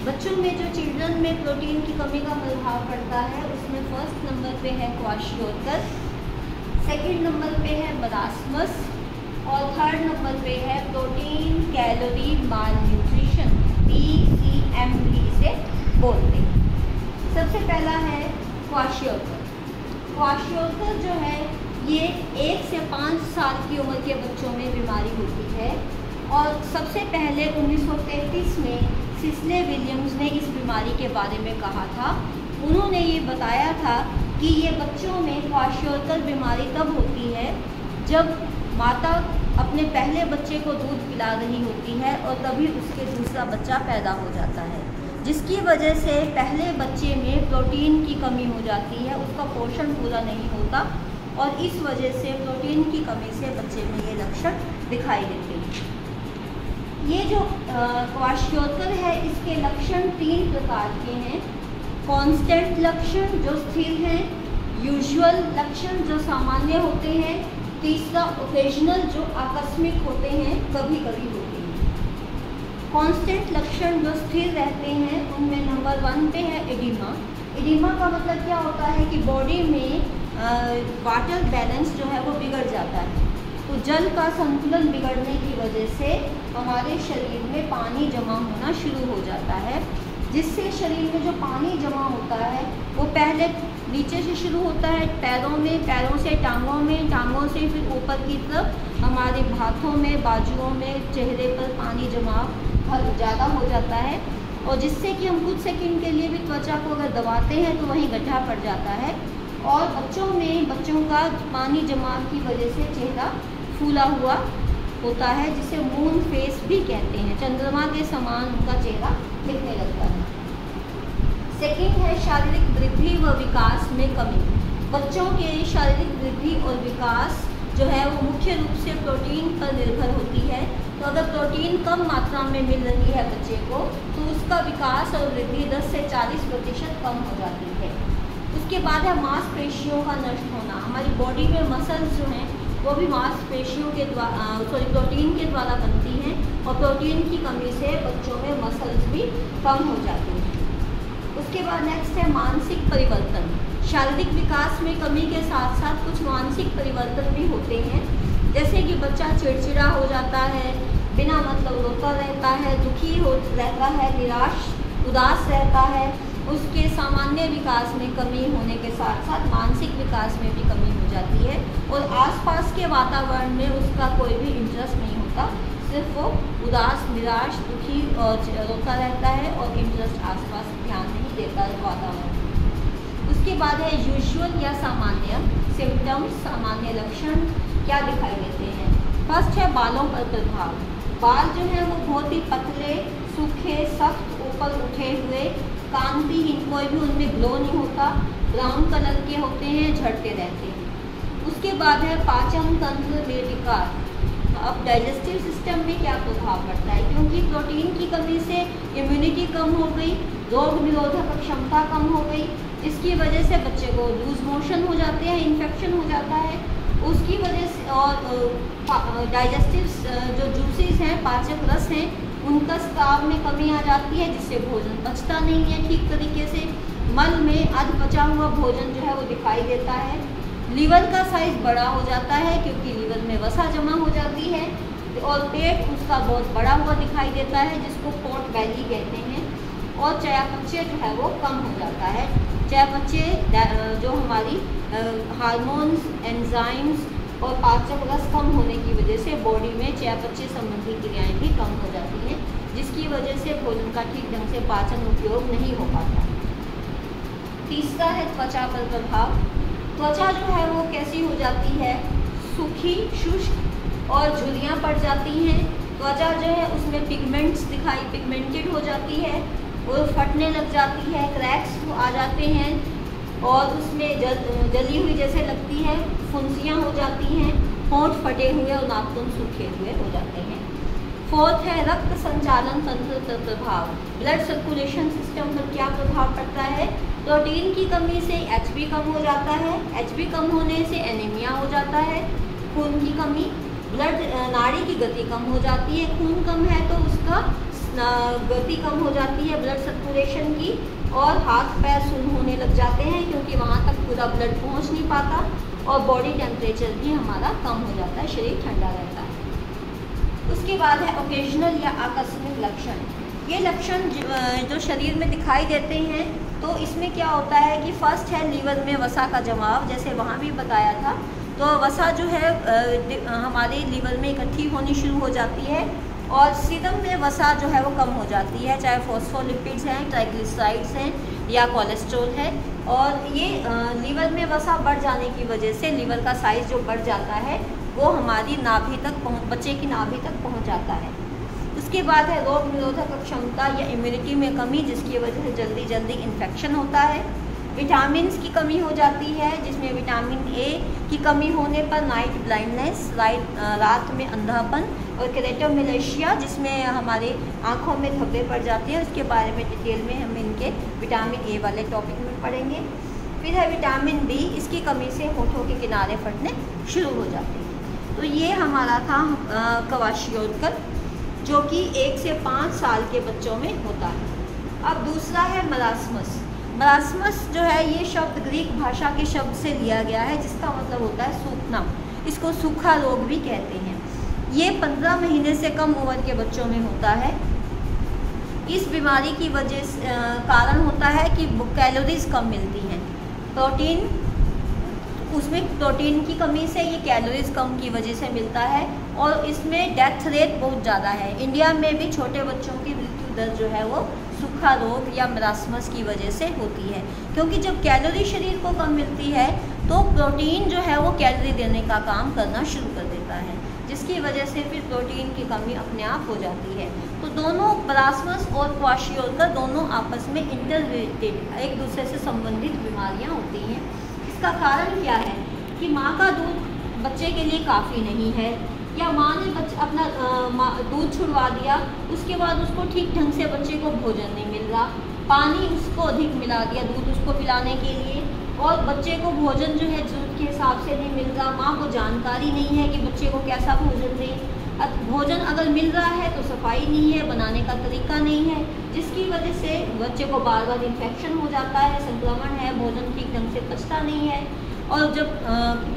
बच्चों में जो चिल्ड्रन में प्रोटीन की कमी का प्रभाव पड़ता है उसमें फर्स्ट नंबर पे है क्वाशियोरकर, सेकंड नंबर पे है मरासमस और थर्ड नंबर पे है प्रोटीन कैलोरी माल न्यूट्रिशन, PCM भी इसे बोलते हैं। सबसे पहला है क्वाशियोरकर। क्वाशियोरकर जो है ये 1 से 5 साल की उम्र के बच्चों में बीमारी होती है और सबसे पहले 1933 में सिस्ले विलियम्स ने इस बीमारी के बारे में कहा था। उन्होंने ये बताया था कि ये बच्चों में क्वाशियोरकर बीमारी तब होती है जब माता अपने पहले बच्चे को दूध पिला रही होती है और तभी उसके दूसरा बच्चा पैदा हो जाता है, जिसकी वजह से पहले बच्चे में प्रोटीन की कमी हो जाती है, उसका पोषण पूरा नहीं होता और इस वजह से प्रोटीन की कमी से बच्चे में ये लक्षण दिखाई देते हैं। ये जो क्वाशियोरकर है इसके लक्षण 3 प्रकार के हैं। कांस्टेंट लक्षण जो स्थिर हैं, यूजुअल लक्षण जो सामान्य होते हैं, तीसरा ओकेजनल जो आकस्मिक होते हैं, कभी कभी होते हैं। कांस्टेंट लक्षण जो स्थिर रहते हैं उनमें नंबर 1 पे है एडिमा। एडिमा का मतलब क्या होता है कि बॉडी में वाटर बैलेंस जो है वो बिगड़ जाता है, तो जल का संतुलन बिगड़ने की वजह से हमारे शरीर में पानी जमा होना शुरू हो जाता है, जिससे शरीर में जो पानी जमा होता है वो पहले नीचे से शुरू होता है पैरों में, पैरों से टांगों में, टांगों से फिर ऊपर की तरफ हमारे हाथों में, बाजुओं में, चेहरे पर पानी जमा ज़्यादा हो जाता है और जिससे कि हम कुछ सेकंड के लिए भी त्वचा को अगर दबाते हैं तो वहीं गड्ढा पड़ जाता है और बच्चों का पानी जमा की वजह से चेहरा फूला हुआ होता है, जिसे मून फेस भी कहते हैं। चंद्रमा के समान उनका चेहरा दिखने लगता है। सेकंड है शारीरिक वृद्धि व विकास में कमी। बच्चों के शारीरिक वृद्धि और विकास जो है वो मुख्य रूप से प्रोटीन पर निर्भर होती है, तो अगर प्रोटीन कम मात्रा में मिल रही है बच्चे को तो उसका विकास और वृद्धि 10 से 40% कम हो जाती है। उसके बाद है मांसपेशियों का नष्ट होना। हमारी बॉडी में मसल्स जो हैं वो भी मांसपेशियों के द्वारा प्रोटीन के द्वारा बनती हैं और प्रोटीन की कमी से बच्चों में मसल्स भी कम हो जाती हैं। उसके बाद नेक्स्ट है मानसिक परिवर्तन। शारीरिक विकास में कमी के साथ साथ कुछ मानसिक परिवर्तन भी होते हैं, जैसे कि बच्चा चिड़चिड़ा हो जाता है, बिना मतलब रोता रहता है, दुखी हो रहता है, निराश उदास रहता है। उसके सामान्य विकास में कमी होने के साथ साथ मानसिक विकास में भी कमी हो जाती है और आसपास के वातावरण में उसका कोई भी इंटरेस्ट नहीं होता, सिर्फ वो उदास, निराश, दुखी और रोता रहता है और इंटरेस्ट आसपास ध्यान नहीं देता है वातावरण। उसके बाद है यूजुअल या सामान्य सिम्टम्स, सामान्य लक्षण क्या दिखाई देते हैं। फर्स्ट है बालों पर प्रभाव। बाल जो हैं वो बहुत ही पतले, सूखे, सख्त, ऊपर उठे हुए, कांतिहीन, कोई भी उनमें ग्लो नहीं होता, ब्राउन कलर के होते हैं, झड़ते रहते हैं। उसके बाद है पाचन तंत्र में विकार। अब डाइजेस्टिव सिस्टम में क्या प्रभाव पड़ता है, क्योंकि प्रोटीन की कमी से इम्यूनिटी कम हो गई, रोग निरोधक क्षमता कम हो गई, जिसकी वजह से बच्चे को लूज मोशन हो जाते हैं, इन्फेक्शन हो जाता है उसकी वजह से, और डाइजेस्टिव जो जूसेस हैं, पाचक रस हैं, उनका स्राव में कमी आ जाती है, जिससे भोजन पचता नहीं है ठीक तरीके से। मल में अध पचा हुआ भोजन जो है वो दिखाई देता है। लीवर का साइज बड़ा हो जाता है क्योंकि लीवर में वसा जमा हो जाती है और पेट उसका बहुत बड़ा हुआ दिखाई देता है, जिसको पोर्ट बेली कहते हैं। और चयापचय जो है वो कम हो जाता है। चयापचय जो हमारी हार्मोन्स, एंजाइम्स और पाचक रस कम होने की वजह से बॉडी में चयापचय संबंधी क्रियाएं भी कम हो जाती हैं, जिसकी वजह से भोजन का ठीक ढंग से पाचन उपयोग नहीं हो पाता। तीसरा है त्वचा पर प्रभाव। त्वचा जो है वो कैसी हो जाती है, सूखी, शुष्क और झुर्रियाँ पड़ जाती हैं। त्वचा जो है उसमें पिगमेंटेड हो जाती है और फटने लग जाती है, क्रैक्स आ जाते हैं और उसमें जली हुई जैसे लगती है, फुंसियाँ हो जाती हैं, होंठ फटे हुए और नाखून सूखे हुए हो जाते हैं। फोर्थ है रक्त संचालन तंत्र पर प्रभाव। ब्लड सर्कुलेशन सिस्टम पर क्या प्रभाव पड़ता है। प्रोटीन की कमी से HB कम हो जाता है, HB कम होने से एनीमिया हो जाता है, खून की कमी, ब्लड नाड़ी की गति कम हो जाती है। खून कम है तो उसका गति कम हो जाती है ब्लड सर्कुलेशन की, और हाथ पैर सुन्न होने लग जाते हैं क्योंकि वहाँ तक पूरा ब्लड पहुँच नहीं पाता, और बॉडी टेम्परेचर भी हमारा कम हो जाता है, शरीर ठंडा रहता है। उसके बाद है ओकेजनल या आकस्मिक लक्षण। ये लक्षण जो शरीर में दिखाई देते हैं, तो इसमें क्या होता है कि फर्स्ट है लीवर में वसा का जमाव, जैसे वहाँ भी बताया था। तो वसा जो है हमारे लीवर में इकट्ठी होनी शुरू हो जाती है, और सीरम में वसा जो है वो कम हो जाती है, चाहे फॉस्फोलिपिड्स हैं, ट्राइग्लिसराइड्स हैं या कोलेस्ट्रॉल है। और ये लीवर में वसा बढ़ जाने की वजह से लीवर का साइज़ जो बढ़ जाता है वो हमारी नाभि तक बच्चे की नाभि तक पहुंच जाता है। उसके बाद है रोग निरोधक क्षमता या इम्यूनिटी में कमी, जिसकी वजह से जल्दी जल्दी इन्फेक्शन होता है। विटामिन की कमी हो जाती है, जिसमें विटामिन ए की कमी होने पर नाइट ब्लाइंडनेस, रात में अंधापन, और केरेटोमेलेशिया जिसमें हमारे आँखों में धब्बे पड़ जाते हैं। उसके बारे में डिटेल में हम इनके विटामिन ए वाले टॉपिक में पढ़ेंगे। फिर है विटामिन बी, इसकी कमी से होठों के किनारे फटने शुरू हो जाते हैं। तो ये हमारा था क्वाशियोर्कर, जो कि 1 से 5 साल के बच्चों में होता है। अब दूसरा है मरास्मस। मरास्मस जो है ये शब्द ग्रीक भाषा के शब्द से लिया गया है, जिसका मतलब होता है सूखना। इसको सूखा रोग भी कहते हैं। ये 15 महीने से कम उम्र के बच्चों में होता है। इस बीमारी की वजह से कारण होता है कि कैलोरीज कम मिलती हैं, प्रोटीन, उसमें प्रोटीन की कमी से ये कैलोरीज कम की वजह से मिलता है, और इसमें डेथ रेट बहुत ज़्यादा है। इंडिया में भी छोटे बच्चों की मृत्यु दर जो है वो सूखा रोग या मरास्मस की वजह से होती है, क्योंकि जब कैलोरी शरीर को कम मिलती है तो प्रोटीन जो है वो कैलोरी देने का काम करना शुरू कर देता है, जिसकी वजह से फिर प्रोटीन की कमी अपने आप हो जाती है। तो दोनों मरास्मस और क्वाशियोर्कर दोनों आपस में इंटररिलेटेड, एक दूसरे से संबंधित बीमारियां होती हैं। इसका कारण क्या है कि माँ का दूध बच्चे के लिए काफ़ी नहीं है, या माँ ने अपना दूध छुड़वा दिया, उसके बाद उसको ठीक ढंग से बच्चे को भोजन नहीं मिल रहा, पानी उसको अधिक मिला दिया दूध उसको पिलाने के लिए, और बच्चे को भोजन जो है जरूरत के हिसाब से नहीं मिल रहा। माँ को जानकारी नहीं है कि बच्चे को कैसा भोजन दें। भोजन अगर मिल रहा है तो सफाई नहीं है, बनाने का तरीका नहीं है, जिसकी वजह से बच्चे को बार बार इन्फेक्शन हो जाता है, संक्रमण है, भोजन ठीक ढंग से पचता नहीं है। और जब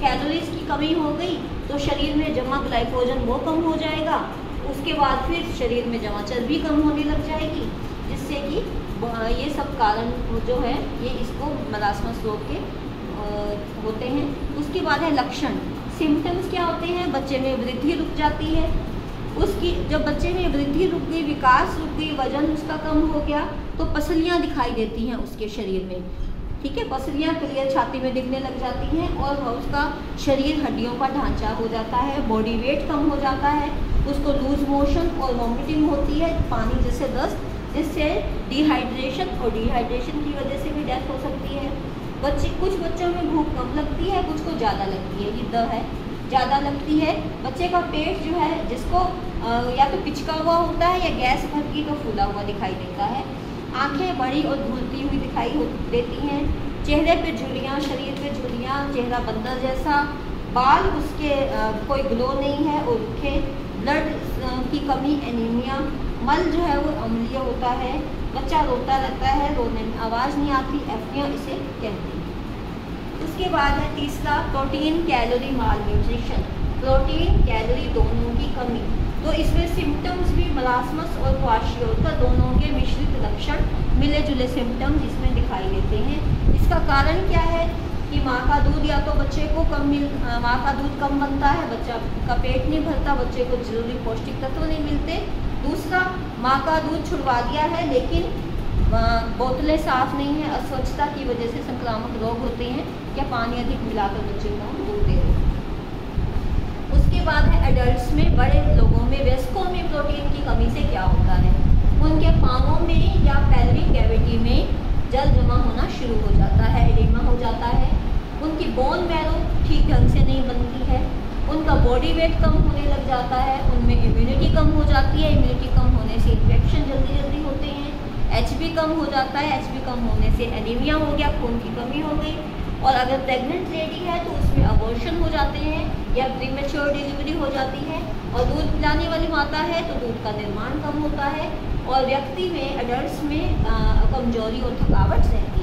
कैलोरीज की कमी हो गई तो शरीर में जमा ग्लाइकोजन वो कम हो जाएगा, उसके बाद फिर शरीर में जमा चर्बी कम होने लग जाएगी, जिससे कि ये सब कारण जो है ये इसको मरास्मस रोग के होते हैं। उसके बाद है लक्षण, सिम्टम्स क्या होते हैं। बच्चे में वृद्धि रुक जाती है, उसकी जब बच्चे में वृद्धि रुक गई, विकास रुक गई, वजन उसका कम हो गया, तो पसलियाँ दिखाई देती हैं उसके शरीर में, ठीक है। पसलियाँ क्लियर छाती में दिखने लग जाती हैं, और उसका शरीर हड्डियों का ढांचा हो जाता है, बॉडी वेट कम हो जाता है, उसको लूज मोशन और वॉमिटिंग होती है, पानी जैसे दस्त, जिससे डिहाइड्रेशन, और डिहाइड्रेशन की वजह से भी डेथ हो सकती है। कुछ बच्चों में भूख कम लगती है, कुछ को ज़्यादा लगती है, ये है ज़्यादा लगती है। बच्चे का पेट जो है जिसको या तो पिचका हुआ होता है, या गैस भर की तो फूला हुआ दिखाई देता है। आंखें बड़ी और धुलती हुई दिखाई देती हैं। चेहरे पे झुर्रियाँ, शरीर पे झुर्रियाँ, चेहरा बंदर जैसा, बाल उसके कोई ग्लो नहीं है और रुखे, ब्लड की कमी, एनीमिया, मल जो है वो अम्लीय होता है, बच्चा रोता रहता है, रोने में आवाज़ नहीं आती, एफ्निया इसे कहते हैं। उसके बाद है तीसरा प्रोटीन कैलोरी माल न्यूट्रिशन, प्रोटीन कैलोरी दोनों की कमी। तो इसमें सिम्टम्स भी मरास्मस और क्वाशियोर्कर दोनों के मिश्रित लक्षण, मिले जुले सिम्टम्स इसमें दिखाई देते हैं। इसका कारण क्या है कि माँ का दूध या तो बच्चे को माँ का दूध कम बनता है, बच्चा का पेट नहीं भरता, बच्चे को जरूरी पौष्टिक तत्व नहीं मिलते। दूसरा, माँ का दूध छुड़वा दिया है लेकिन बोतलें साफ नहीं है, अस्वच्छता की वजह से संक्रामक रोग होते हैं, या पानी अधिक मिलाकर बच्चे को हम दूध दे रहे हैं। उसके बाद है एडल्ट्स में, बड़े लोगों में, वयस्कों में प्रोटीन की कमी से क्या होता है, उनके पाँवों में या पेल्विक कैविटी में जल जमा होना शुरू हो जाता है, एडिमा हो जाता है, उनकी बोन मैरो ठीक ढंग से नहीं बनती है, उनका बॉडी वेट कम होने लग जाता है, उनमें इम्यूनिटी कम हो जाती है, इम्यूनिटी कम होने से इन्फेक्शन जल्दी जल्दी होते हैं, एचबी कम हो जाता है, एचबी कम होने से एनीमिया हो गया, खून की कमी हो गई, और अगर प्रेग्नेंट लेडी है तो उसमें अबॉर्शन हो जाते हैं या प्रीमेच्योर डिलीवरी हो जाती है, और दूध पिलाने वाली माता है तो दूध का निर्माण कम होता है, और व्यक्ति में, एडल्ट्स में कमजोरी और थकावट रहती है।